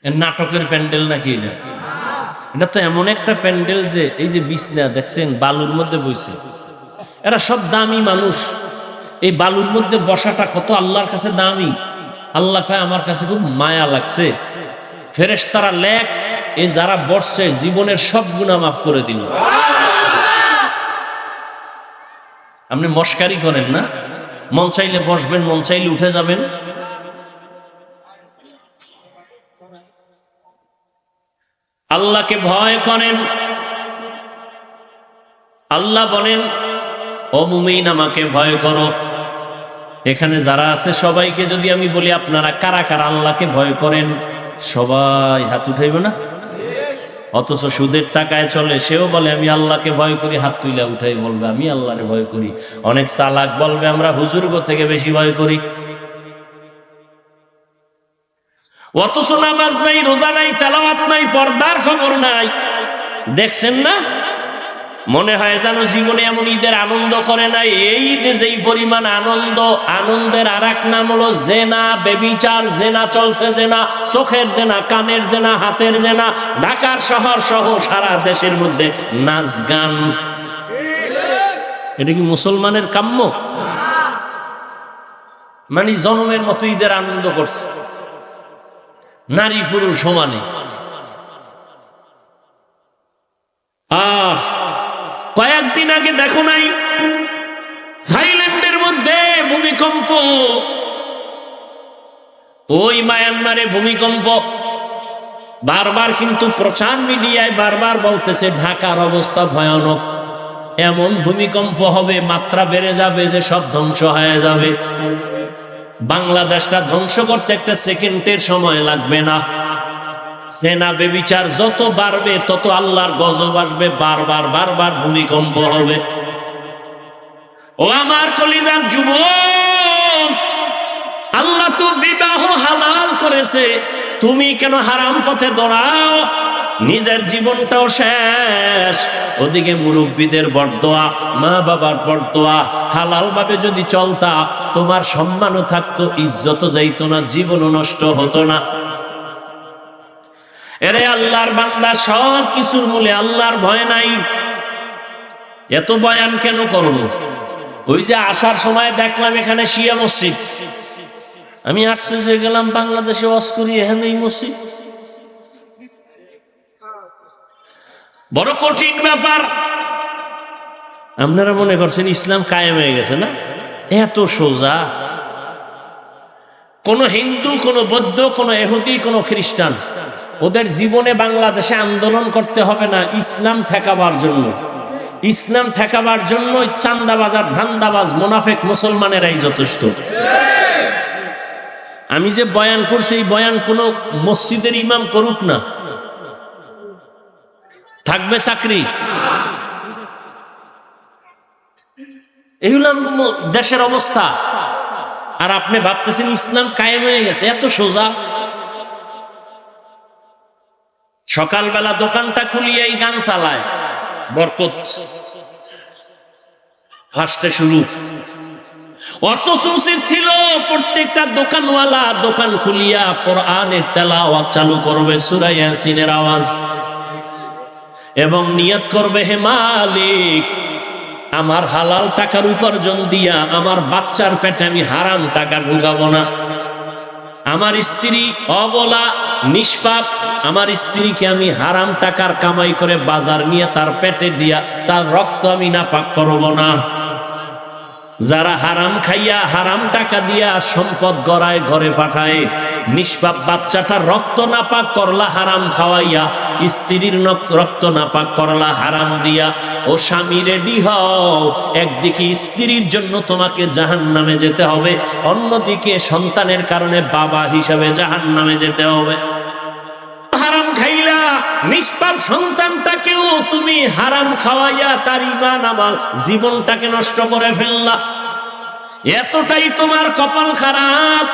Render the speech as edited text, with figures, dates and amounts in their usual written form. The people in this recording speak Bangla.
নাটকের প্যান্ডেল নাকি এটা? এটা তো এমন একটা প্যান্ডেল যে এই যে বিছনা দেখছেন বালুর মধ্যে বইছে, এরা সব দামি মানুষ। এই বালুর মধ্যে বসাটা কত আল্লাহর কাছে দামি। আল্লাহ কয় আমার কাছে খুব মায়া লাগছে, ফেরেশতারা লেখ এই যারা বসছে জীবনের সব গুনাহ মাফ করে দিল। আপনি মস্কারি করেন না, মন চাইলে বসবেন, মন চাইলে উঠে যাবেন। আল্লাহকে ভয় করেন। আল্লাহ বলেন ও মুমিন আমাকে ভয় করো। এখানে যারা আছে সবাইকে যদি আমি বলি আপনারা কারা কারা আল্লাহকে ভয় করেন, সবাই হাত উঠাইবে না? অথচ সুদের টাকায় চলে, সেও বলে আমি আল্লাহকে ভয় করি, হাত তুইলা উঠাই বলবে আমি আল্লাহরে ভয় করি। অনেক চালাক বলবে আমরা হুজুরগো থেকে বেশি ভয় করি। অথচ নামাজ নাই, রোজা নাই, তেলাওয়াত নাই, পর্দার খবর নাই। দেখছেন না? মনে হয় যেন জীবনে এমন ঈদের আনন্দ করে নাই। এই ঈদে যেই পরিমাণ আনন্দ, আনন্দের আর এক নাম হলো জেনা, বেবিচার। জেনা চলছে, জেনা, চোখের জেনা, কানের জেনা, হাতের জেনা। ঢাকার শহর সহ সারা দেশের মধ্যে নাচ গান। এটা কি মুসলমানের কাম্য? মানে জনমের মতো ঈদের আনন্দ করছে, নারী পুরুষ সমানে। কয়েকদিন আগে দেখো নাই থাইল্যান্ডের মধ্যে ভূমিকম্প? ওই মায়ানমারে ভূমিকম্প। বারবার কিন্তু প্রচার মিডিয়ায় বারবার বলতেছে ঢাকার অবস্থা ভয়ানক, এমন ভূমিকম্প হবে, মাত্রা বেড়ে যাবে যে সব ধ্বংস হয়ে যাবে। বাংলাদেশটা ধ্বংস করতে একটা সেকেন্ডের সময় লাগবে না। সেনা বেবিচার যত বাড়বে তত আল্লাহর গজব আসবে, বারবার বারবার ভূমিকম্প হবে। ও আমার কলিজার যুবক, আল্লাহ তো বিবাহ হালাল করেছে, তুমি কেন হারাম পথে দৌড়াও? নিজের জীবনটাও শেষ, ওদিকে মুরব্বীদের বরদোয়া, মা বাবার বরদোয়া। হালাল ভাবে যদি চলতা তোমার সম্মানও থাকতো, ইজ্জতও যাইতো না, জীবনও নষ্ট হতো না। এরে আল্লাহর বান্দা, সব কিছুর মূলে আল্লাহর ভয় নাই। এত বয়ান কেন করব? ওই যে আসার সময় দেখলাম এখানে শিয়া মসজিদ, আমি আশ্চর্য হয়ে গেলাম, বাংলাদেশে ওয়াজ করি এখানে এই মসজিদ। বড় কঠিন ব্যাপার। আপনারা মনে করছেন ইসলাম কায়েম হয়ে গেছে না? এত সোজা। কোন হিন্দু, কোন বৌদ্ধ, কোন ইহুদি, কোন খ্রিস্টান, ওদের জীবনে বাংলাদেশে আন্দোলন করতে হবে না ইসলাম ঠেকাবার জন্য। ইসলাম ঠেকাবার জন্য চান্দাবাজ আর ধান্দাবাজ মুনাফিক মুসলমানেরাই যথেষ্ট। আমি যে বয়ান করছি এই বয়ান কোন মসজিদের ইমাম করুক না, থাকবে চাকরি। এই হলো দেশের অবস্থা। আর আপনি ভাবতেছেন ইসলাম কায়েম হয়ে গেছে, এত সোজা। সকালবেলা দোকানটা খুলিয়ে এই গান চালায়, বরকত হাসতে শুরু। অথচ উচিত ছিল প্রত্যেকটা দোকানওয়ালা দোকান খুলিয়া কোরআনের তেলাওয়াত চালু করবে, সূরা ইয়াসিনের আওয়াজ, এবং নিয়ত করবে হে মালিক, আমার হালাল টাকার উপার্জন দিয়া আমার বাচ্চার পেটে আমি হারাম টাকা ঢুকাবো না। আমার স্ত্রী অবলা নিষ্পাপ, আমার স্ত্রীকে আমি হারাম টাকার কামাই করে বাজার নিয়ে তার পেটে দিয়া তার রক্ত আমি নাপাক করব না। যারা হারাম খাইয়া হারাম টাকা দিয়া সম্পদ গড়ায় ঘরে পাঠায়, নিষ্পাপ বাচ্চাটার রক্ত নাপাক করলা হারাম খাওয়াইয়া, স্ত্রীর রক্ত নাপাক করলা হারাম দিয়া। ও স্বামী রেডি হও, একদিকে স্ত্রীর জন্য তোমাকে জাহান্নামে যেতে হবে, অন্যদিকে সন্তানের কারণে বাবা হিসাবে জাহান্নামে যেতে হবে। হারাম খাইলা নিষ্পাপ সন্তানটাকেও তুমি হারাম খাওয়াইয়া তার ঈমান আমল জীবনটাকে নষ্ট করে ফেললা। এতটাই তোমার কপাল খারাপ,